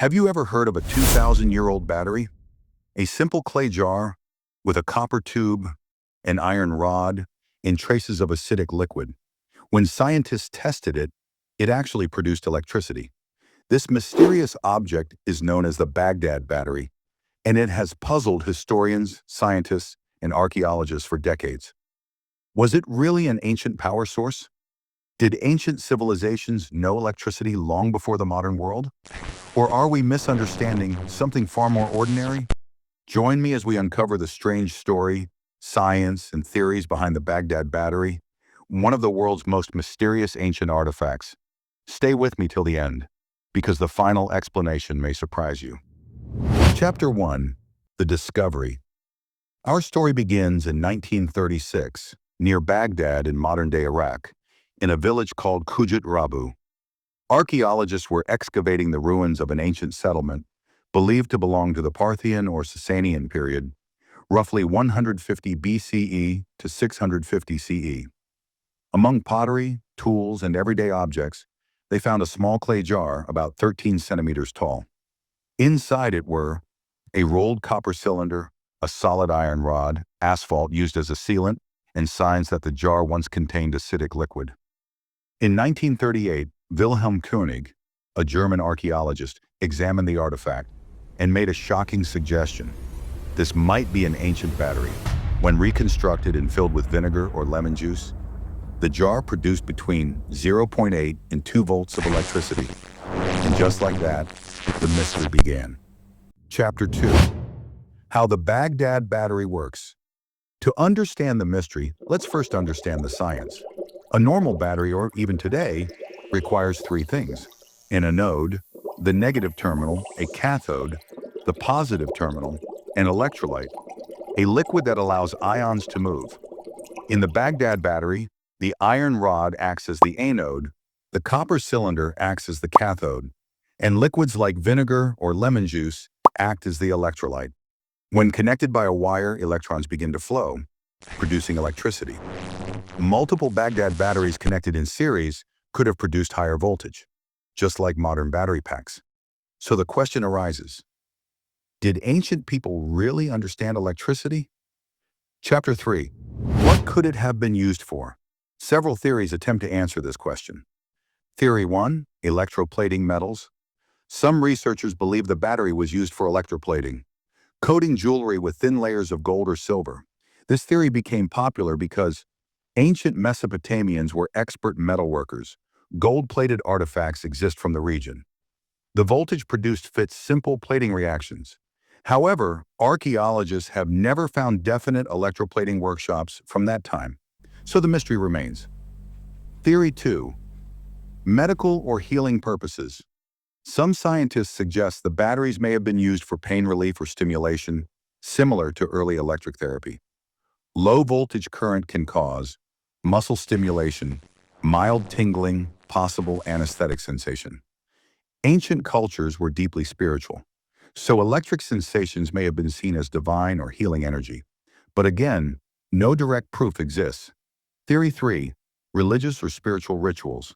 Have you ever heard of a 2,000-year-old battery? A simple clay jar with a copper tube, an iron rod, and traces of acidic liquid. When scientists tested it, it actually produced electricity. This mysterious object is known as the Baghdad Battery, and it has puzzled historians, scientists, and archaeologists for decades. Was it really an ancient power source? Did ancient civilizations know electricity long before the modern world? Or are we misunderstanding something far more ordinary? Join me as we uncover the strange story, science, and theories behind the Baghdad Battery, one of the world's most mysterious ancient artifacts. Stay with me till the end, because the final explanation may surprise you. Chapter 1. The Discovery. Our story begins in 1936, near Baghdad in modern-day Iraq, in a village called Kujit Rabu. Archaeologists were excavating the ruins of an ancient settlement believed to belong to the Parthian or Sasanian period, roughly 150 BCE to 650 CE. Among pottery, tools, and everyday objects, they found a small clay jar about 13 centimeters tall. Inside it were a rolled copper cylinder, a solid iron rod, asphalt used as a sealant, and signs that the jar once contained acidic liquid. In 1938, Wilhelm Koenig, a German archaeologist, examined the artifact and made a shocking suggestion. This might be an ancient battery. When reconstructed and filled with vinegar or lemon juice, the jar produced between 0.8 and 2 volts of electricity. And just like that, the mystery began. Chapter 2. How the Baghdad Battery works. To understand the mystery, let's first understand the science. A normal battery, or even today, requires 3 things: an anode, the negative terminal, a cathode, the positive terminal, an electrolyte, a liquid that allows ions to move. In the Baghdad Battery, the iron rod acts as the anode, the copper cylinder acts as the cathode, and liquids like vinegar or lemon juice act as the electrolyte. When connected by a wire, electrons begin to flow, producing electricity. Multiple Baghdad batteries connected in series could have produced higher voltage, just like modern battery packs. So the question arises, did ancient people really understand electricity? Chapter 3. What could it have been used for? Several theories attempt to answer this question. Theory 1. Electroplating metals. Some researchers believe the battery was used for electroplating, coating jewelry with thin layers of gold or silver. This theory became popular because ancient Mesopotamians were expert metalworkers. Gold-plated artifacts exist from the region. The voltage produced fits simple plating reactions. However, archaeologists have never found definite electroplating workshops from that time, so the mystery remains. Theory 2. Medical or healing purposes. Some scientists suggest the batteries may have been used for pain relief or stimulation, similar to early electric therapy. Low voltage current can cause muscle stimulation, mild tingling, possible anesthetic sensation. Ancient cultures were deeply spiritual, so electric sensations may have been seen as divine or healing energy. But again, no direct proof exists. Theory 3. Religious or spiritual rituals.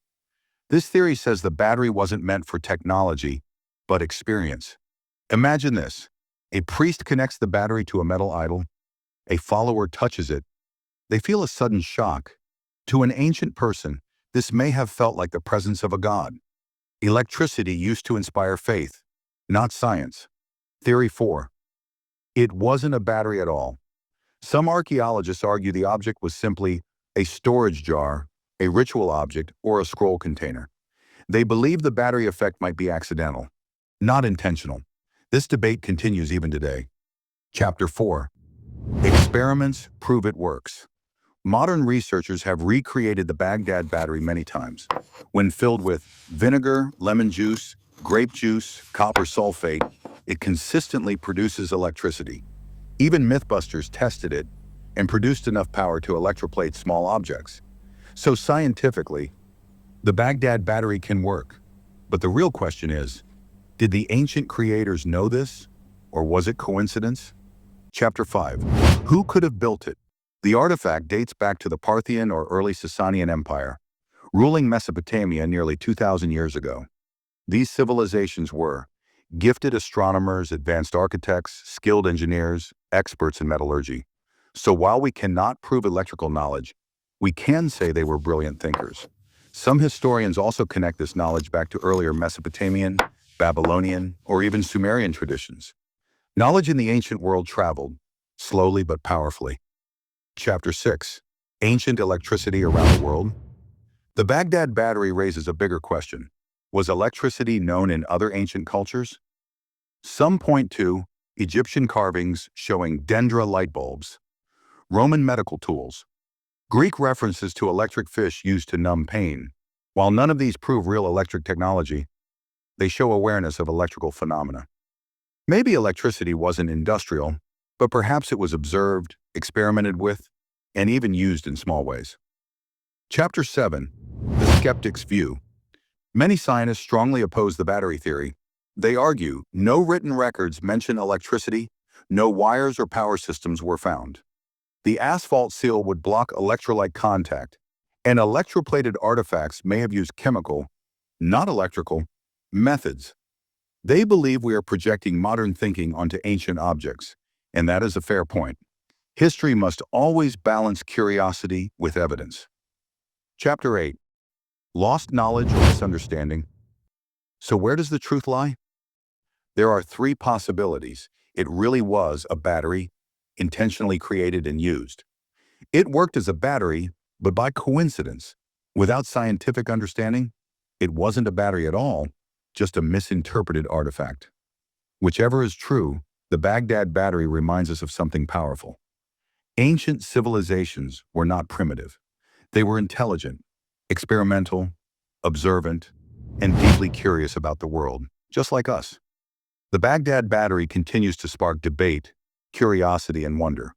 This theory says the battery wasn't meant for technology, but experience. Imagine this. A priest connects the battery to a metal idol. A follower touches it. They feel a sudden shock. To an ancient person, this may have felt like the presence of a god. Electricity used to inspire faith, not science. Theory 4. It wasn't a battery at all. Some archaeologists argue the object was simply a storage jar, a ritual object, or a scroll container. They believe the battery effect might be accidental, not intentional. This debate continues even today. Chapter 4. Experiments prove it works. Modern researchers have recreated the Baghdad Battery many times. When filled with vinegar, lemon juice, grape juice, copper sulfate, it consistently produces electricity. Even Mythbusters tested it and produced enough power to electroplate small objects. So scientifically, the Baghdad Battery can work. But the real question is, did the ancient creators know this, or was it coincidence? Chapter 5. Who could have built it? The artifact dates back to the Parthian or early Sasanian Empire, ruling Mesopotamia nearly 2,000 years ago. These civilizations were Gifted astronomers, advanced architects, skilled engineers, experts in metallurgy. So while we cannot prove electrical knowledge, we can say they were brilliant thinkers. Some historians also connect this knowledge back to earlier Mesopotamian, Babylonian, or even Sumerian traditions. Knowledge in the ancient world traveled, slowly but powerfully. Chapter 6. Ancient electricity around the world. The Baghdad Battery raises a bigger question. Was electricity known in other ancient cultures? Some point to Egyptian carvings showing dendra light bulbs, Roman medical tools, Greek references to electric fish used to numb pain. While none of these prove real electric technology, they show awareness of electrical phenomena. Maybe electricity wasn't industrial, but perhaps it was observed, experimented with, and even used in small ways. Chapter 7. The Skeptic's View. Many scientists strongly oppose the battery theory. They argue no written records mention electricity, no wires or power systems were found. The asphalt seal would block electrolyte contact, and electroplated artifacts may have used chemical, not electrical, methods. They believe we are projecting modern thinking onto ancient objects, and that is a fair point. History must always balance curiosity with evidence. Chapter 8. Lost knowledge or misunderstanding. So where does the truth lie? There are three possibilities. It really was a battery, intentionally created and used. It worked as a battery, but by coincidence, without scientific understanding, it wasn't a battery at all, just a misinterpreted artifact. Whichever is true, the Baghdad Battery reminds us of something powerful. Ancient civilizations were not primitive. They were intelligent, experimental, observant, and deeply curious about the world, just like us. The Baghdad Battery continues to spark debate, curiosity, and wonder.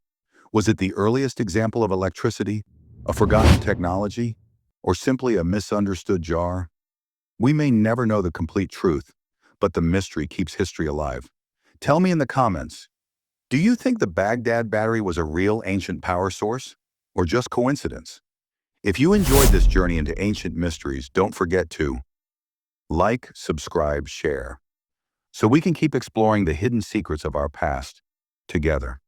Was it the earliest example of electricity, a forgotten technology, or simply a misunderstood jar? We may never know the complete truth, but the mystery keeps history alive. Tell me in the comments, do you think the Baghdad Battery was a real ancient power source, or just coincidence? If you enjoyed this journey into ancient mysteries, don't forget to like, subscribe, share, so we can keep exploring the hidden secrets of our past together.